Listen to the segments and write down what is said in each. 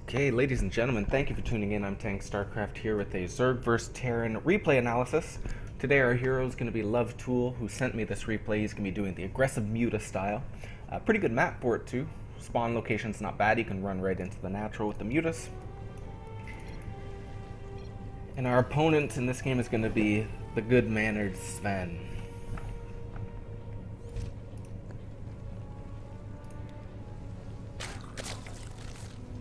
Okay, ladies and gentlemen, thank you for tuning in. I'm Tank StarCraft here with a Zerg vs. Terran replay analysis. Today our hero is going to be Love Tool, who sent me this replay. He's going to be doing the aggressive Muta style. Pretty good map for it too. Spawn location's not bad. You can run right into the natural with the Mutas. And our opponent in this game is going to be the good-mannered Sven.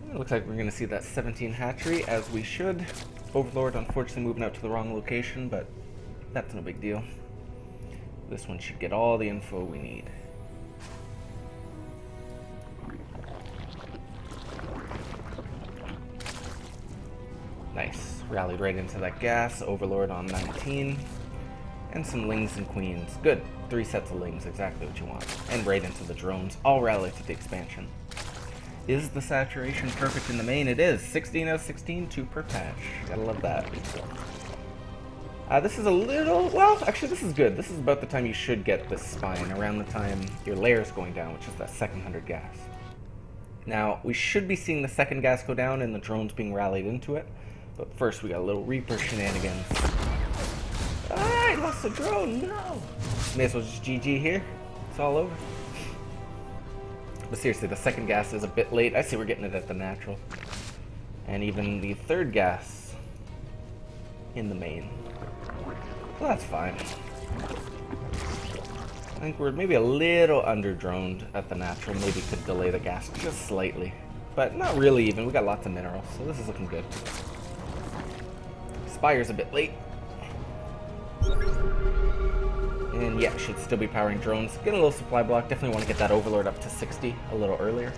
It looks like we're going to see that 17 hatchery, as we should. Overlord unfortunately moving out to the wrong location, but that's no big deal. This one should get all the info we need. Nice. Rallied right into that gas. Overlord on 19. And some lings and queens. Good. 3 sets of lings, exactly what you want. And right into the drones. All rallied to the expansion. Is the saturation perfect in the main? It is. 16 out of 16, 2 per patch. Gotta love that. This is a little... well, actually this is good. This is about the time you should get this spine, around the time your layer's going down, which is that second 100 gas. Now, we should be seeing the second gas go down and the drones being rallied into it. But first we got a little Reaper shenanigans. I lost the drone, no! May as well just GG here. It's all over. But seriously, the second gas is a bit late. I see we're getting it at the natural. And even the third gas in the main. Well, that's fine. I think we're maybe a little under-droned at the natural. Maybe could delay the gas just slightly. But not really even. We got lots of minerals, so this is looking good. Spire's a bit late. And yeah, should still be powering drones. Get a little supply block. Definitely want to get that Overlord up to 60 a little earlier.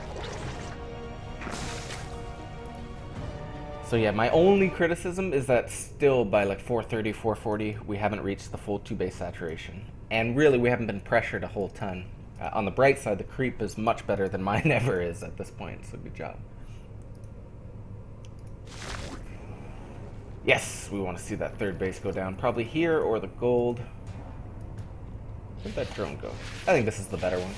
So yeah, my only criticism is that still by like 430, 440, we haven't reached the full 2 base saturation. And really, we haven't been pressured a whole ton. On the bright side, the creep is much better than mine ever is at this point, so good job. Yes, we want to see that third base go down. Probably here or the gold. Where'd that drone go? I think this is the better one.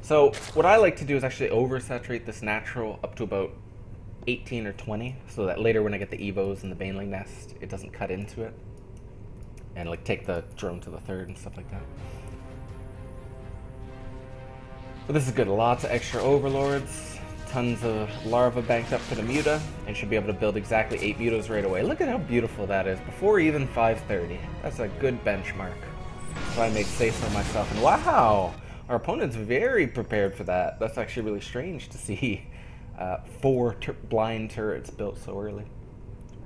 So what I like to do is actually oversaturate this natural up to about 18 or 20, so that later when I get the evos and the baneling nest, it doesn't cut into it. And like take the drone to the third and stuff like that. But this is good. Lots of extra overlords. Tons of larva banked up for the Muta, and should be able to build exactly 8 Mutas right away. Look at how beautiful that is, before even 530. That's a good benchmark, if I may say so myself. And wow, our opponent's very prepared for that. That's actually really strange to see 4 blind turrets built so early.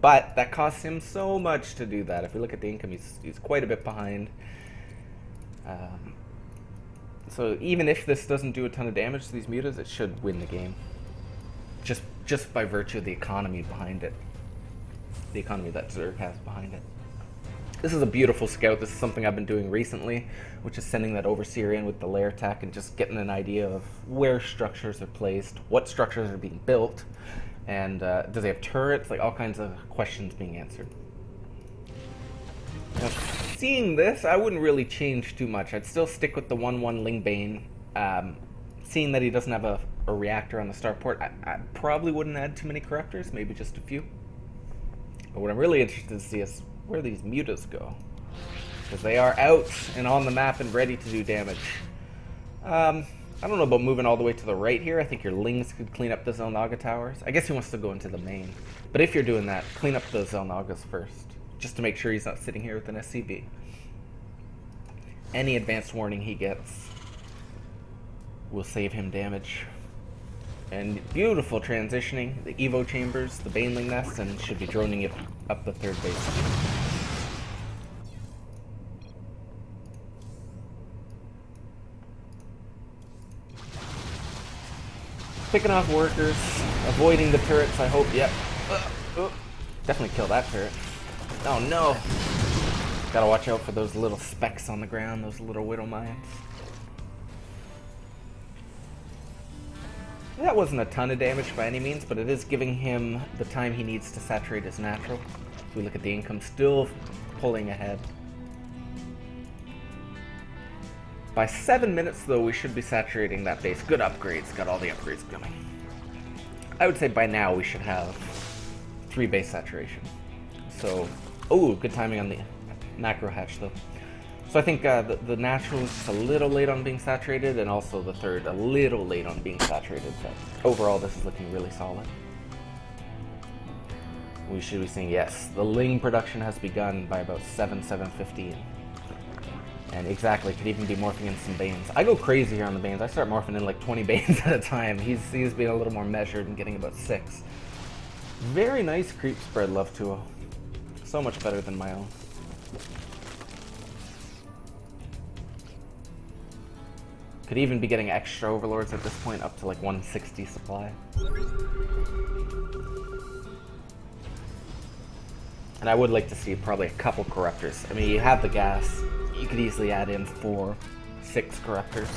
But that costs him so much to do that. If we look at the income, he's quite a bit behind. So even if this doesn't do a ton of damage to these Mutas, it should win the game. Just by virtue of the economy behind it. The economy that Zerg has behind it. This is a beautiful scout. This is something I've been doing recently, which is sending that Overseer in with the lair tech and just getting an idea of where structures are placed, what structures are being built, and do they have turrets, like all kinds of questions being answered. Now, seeing this, I wouldn't really change too much. I'd still stick with the 1-1 ling-bane. Seeing that he doesn't have a reactor on the starport, I probably wouldn't add too many corruptors, maybe just a few. But what I'm really interested to see is where these Mutas go. Because they are out and on the map and ready to do damage. I don't know about moving all the way to the right here. I think your lings could clean up the Xel'Naga towers. I guess he wants to go into the main. But if you're doing that, clean up the Xel'Nagas first. Just to make sure he's not sitting here with an SCV. Any advanced warning he gets will save him damage. And beautiful transitioning, the Evo chambers, the baneling nest, and should be droning it up the third base. Picking off workers, avoiding the turrets, I hope. Yep. Definitely kill that turret. Oh no! Gotta watch out for those little specks on the ground, those little widow mines. That wasn't a ton of damage by any means, but it is giving him the time he needs to saturate his natural. If we look at the income, still pulling ahead. By 7 minutes, though, we should be saturating that base. Good upgrades. Got all the upgrades coming. I would say by now we should have 3 base saturation. So, oh, good timing on the macro hatch, though. So I think the natural is just a little late on being saturated, and also the third a little late on being saturated. But overall, this is looking really solid. We should be seeing, yes, the Ling production has begun by about 7:15. And exactly, could even be morphing in some Banes. I go crazy here on the Banes. I start morphing in like 20 Banes at a time. He's being a little more measured and getting about 6. Very nice creep spread, Love Tool. So much better than my own. Could even be getting extra Overlords at this point, up to like 160 supply. And I would like to see probably a couple Corruptors. I mean, you have the gas. You could easily add in 4, 6 Corruptors.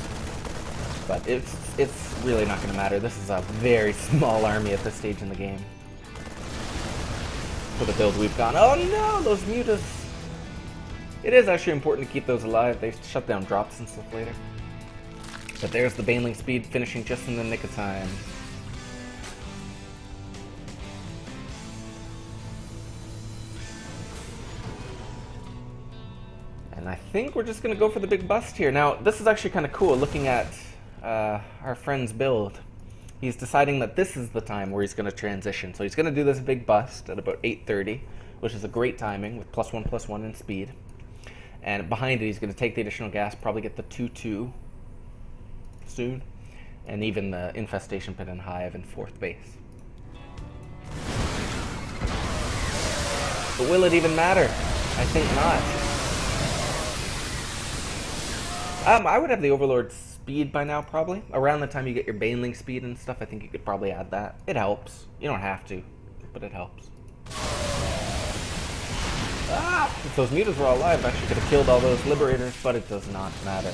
But it's really not going to matter. This is a very small army at this stage in the game. For the build we've gone. Oh no, those mutas! It is actually important to keep those alive. They shut down drops and stuff later. But there's the Baneling speed finishing just in the nick of time. And I think we're just going to go for the big bust here. Now, this is actually kind of cool, looking at our friend's build. He's deciding that this is the time where he's going to transition. So he's going to do this big bust at about 8:30, which is a great timing with +1/+1 in speed. And behind it, he's going to take the additional gas, probably get the 2/2 soon, and even the Infestation Pit and Hive in 4th base. But will it even matter? I think not. I would have the Overlord speed by now, probably. Around the time you get your Baneling speed and stuff, I think you could probably add that. It helps. You don't have to, but it helps. Ah! If those mutas were all alive, I actually could have killed all those Liberators, but it does not matter.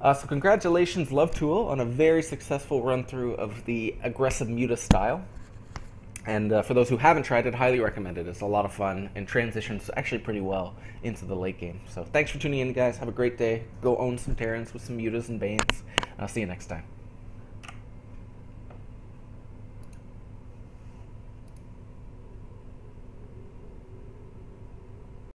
So congratulations, Love Tool, on a very successful run-through of the aggressive muta style. And for those who haven't tried it, highly recommend it. It's a lot of fun and transitions actually pretty well into the late game. So thanks for tuning in, guys. Have a great day. Go own some Terrans with some mutas and Banes. I'll see you next time.